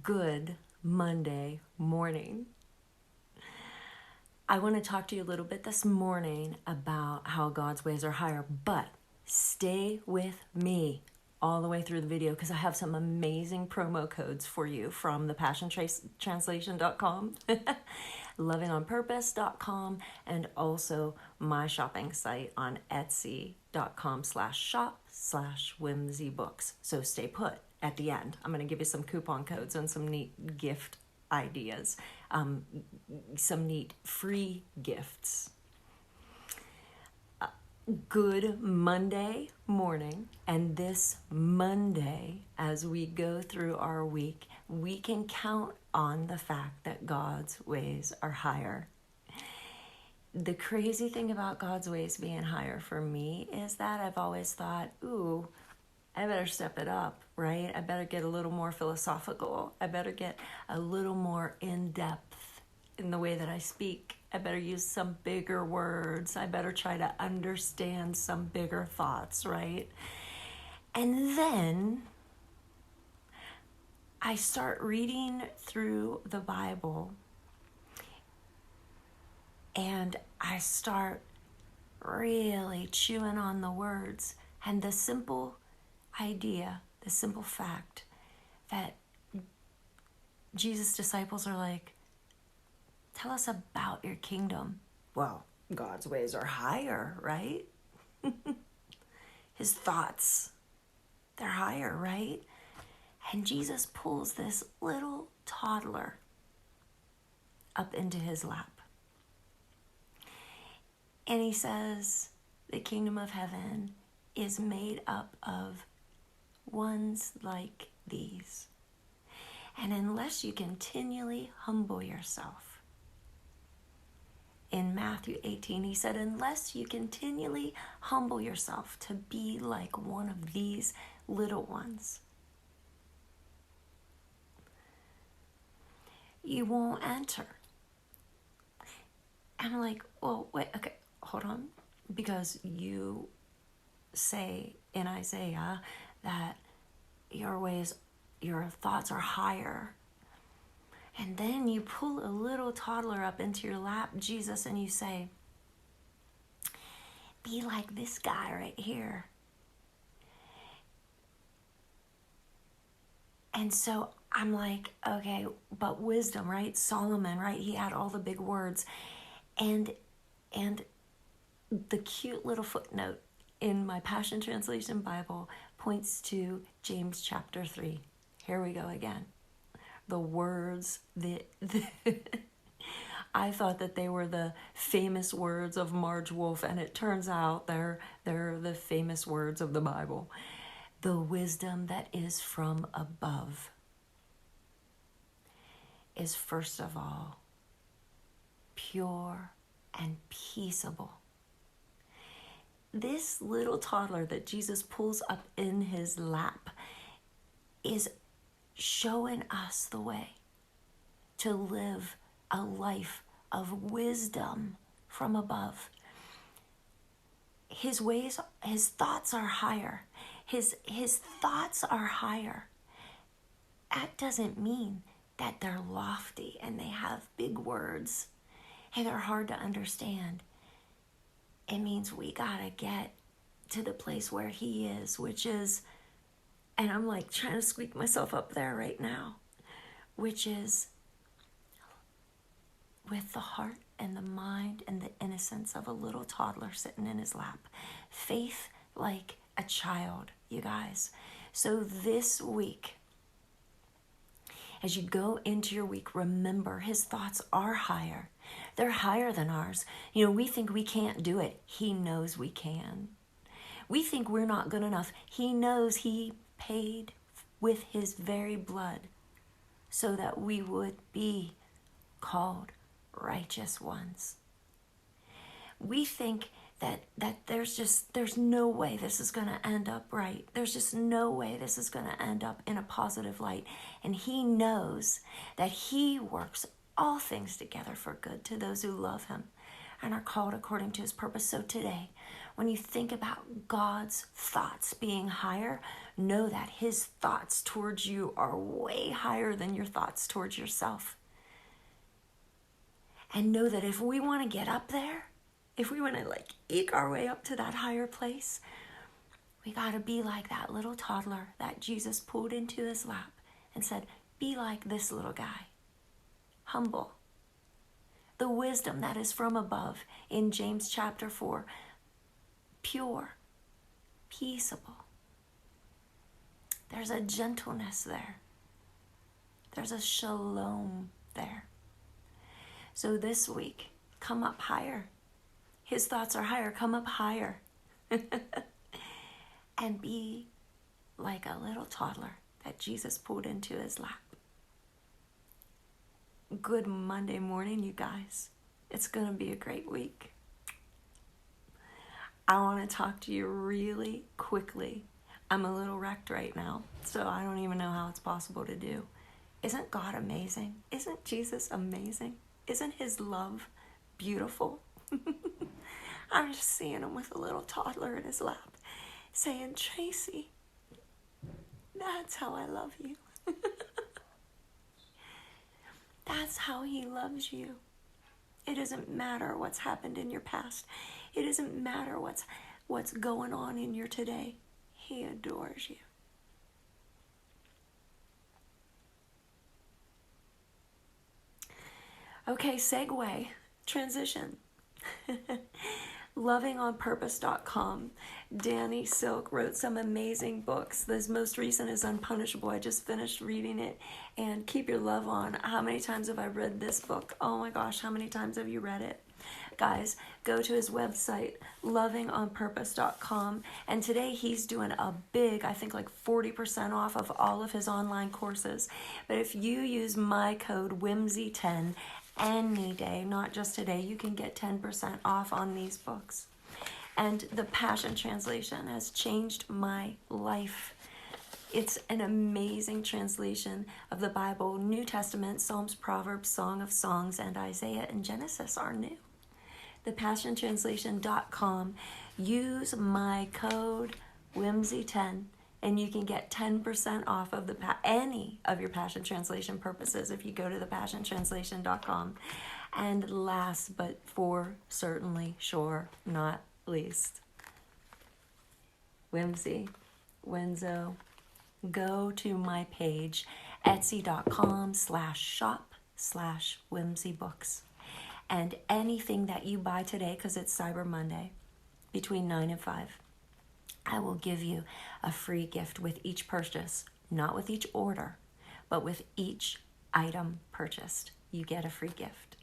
Good Monday morning. I want to talk to you a little bit this morning about how God's ways are higher, but stay with me all the way through the video because I have some amazing promo codes for you from the passiontranslation.com, lovingonpurpose.com, and also my shopping site on etsy.com/shop/whimsybooks. So stay put. At the end, I'm going to give you some coupon codes and some neat gift ideas, some neat free gifts. Good Monday morning, and this Monday, as we go through our week, we can count on the fact that God's ways are higher. The crazy thing about God's ways being higher for me is that I've always thought, ooh, I better step it up, right? I better get a little more philosophical. I better get a little more in-depth in the way that I speak. I better use some bigger words. I better try to understand some bigger thoughts, right? And then I start reading through the Bible and I start really chewing on the words and the simple idea, the simple fact that Jesus' disciples are like, tell us about your kingdom. Well, God's ways are higher, right? His thoughts, they're higher, right? And Jesus pulls this little toddler up into his lap. And he says, the kingdom of heaven is made up of ones like these. And unless you continually humble yourself, in Matthew 18, he said, unless you continually humble yourself to be like one of these little ones, you won't enter. And I'm like, well, wait, okay, hold on. Because you say in Isaiah that your thoughts are higher. And then you pull a little toddler up into your lap, Jesus, and you say, be like this guy right here. And so I'm like, okay, but wisdom, right? Solomon, right? He had all the big words. And the cute little footnote in my Passion Translation Bible points to James chapter 3. Here we go again. The words that I thought that they were the famous words of Marge Wolf, and it turns out they're the famous words of the Bible. The wisdom that is from above is first of all pure and peaceable. This little toddler that Jesus pulls up in his lap is showing us the way to live a life of wisdom from above. His ways, his thoughts are higher. His thoughts are higher. That doesn't mean that they're lofty and they have big words and they're hard to understand. It means we gotta get to the place where he is, which is, and I'm like trying to squeak myself up there right now, which is with the heart and the mind and the innocence of a little toddler sitting in his lap. Faith like a child, you guys. So this week, as you go into your week, remember his thoughts are higher. They're higher than ours. You know, we think we can't do it. He knows we can. We think we're not good enough. He knows he paid with his very blood so that we would be called righteous ones. We think that there's no way this is going to end up right. There's just no way this is going to end up in a positive light. And he knows that he works all things together for good to those who love him and are called according to his purpose. So today, when you think about God's thoughts being higher, know that his thoughts towards you are way higher than your thoughts towards yourself. And know that if we want to get up there, if we want to eke our way up to that higher place, we got to be like that little toddler that Jesus pulled into his lap and said, be like this little guy, humble. The wisdom that is from above in James chapter 4, pure, peaceable. There's a gentleness there. There's a shalom there. So this week, come up higher. His thoughts are higher. Come up higher. And be like a little toddler that Jesus pulled into his lap. Good Monday morning, you guys. It's going to be a great week. I want to talk to you really quickly. I'm a little wrecked right now, so I don't even know how it's possible to do. Isn't God amazing? Isn't Jesus amazing? Isn't his love beautiful? I'm just seeing him with a little toddler in his lap saying, Tracy, that's how I love you. That's how he loves you. It doesn't matter what's happened in your past. It doesn't matter what's going on in your today. He adores you. Okay, segue, transition. Lovingonpurpose.com. Danny Silk wrote some amazing books. This most recent is Unpunishable. I just finished reading it. And Keep Your Love On. How many times have I read this book? Oh my gosh, how many times have you read it? Guys, go to his website, lovingonpurpose.com. And today he's doing a big, I think 40% off of all of his online courses. But if you use my code WHIMSY10 any day, not just today, you can get 10% off on these books. And the Passion Translation has changed my life. It's an amazing translation of the Bible. New Testament, Psalms, Proverbs, Song of Songs, and Isaiah and Genesis are new. thepassiontranslation.com. Use my code WHIMSY10 and you can get 10% off of any of your Passion Translation purposes if you go to thepassiontranslation.com. And last but for certainly sure not least, Whimsy, Wenzo, go to my page, etsy.com/shop/whimsybooks. And anything that you buy today, because it's Cyber Monday, between 9 and 5, I will give you a free gift with each purchase, not with each order, but with each item purchased. You get a free gift.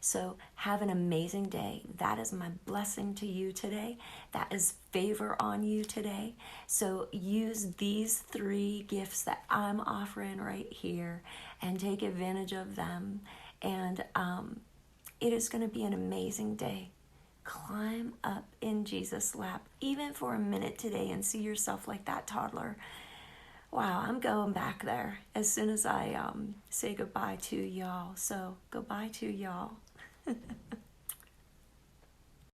So have an amazing day. That is my blessing to you today. That is favor on you today. So use these 3 gifts that I'm offering right here and take advantage of them. And it is going to be an amazing day. Climb up in Jesus' lap, even for a minute today, and see yourself like that toddler. Wow, I'm going back there as soon as I say goodbye to y'all. So goodbye to y'all.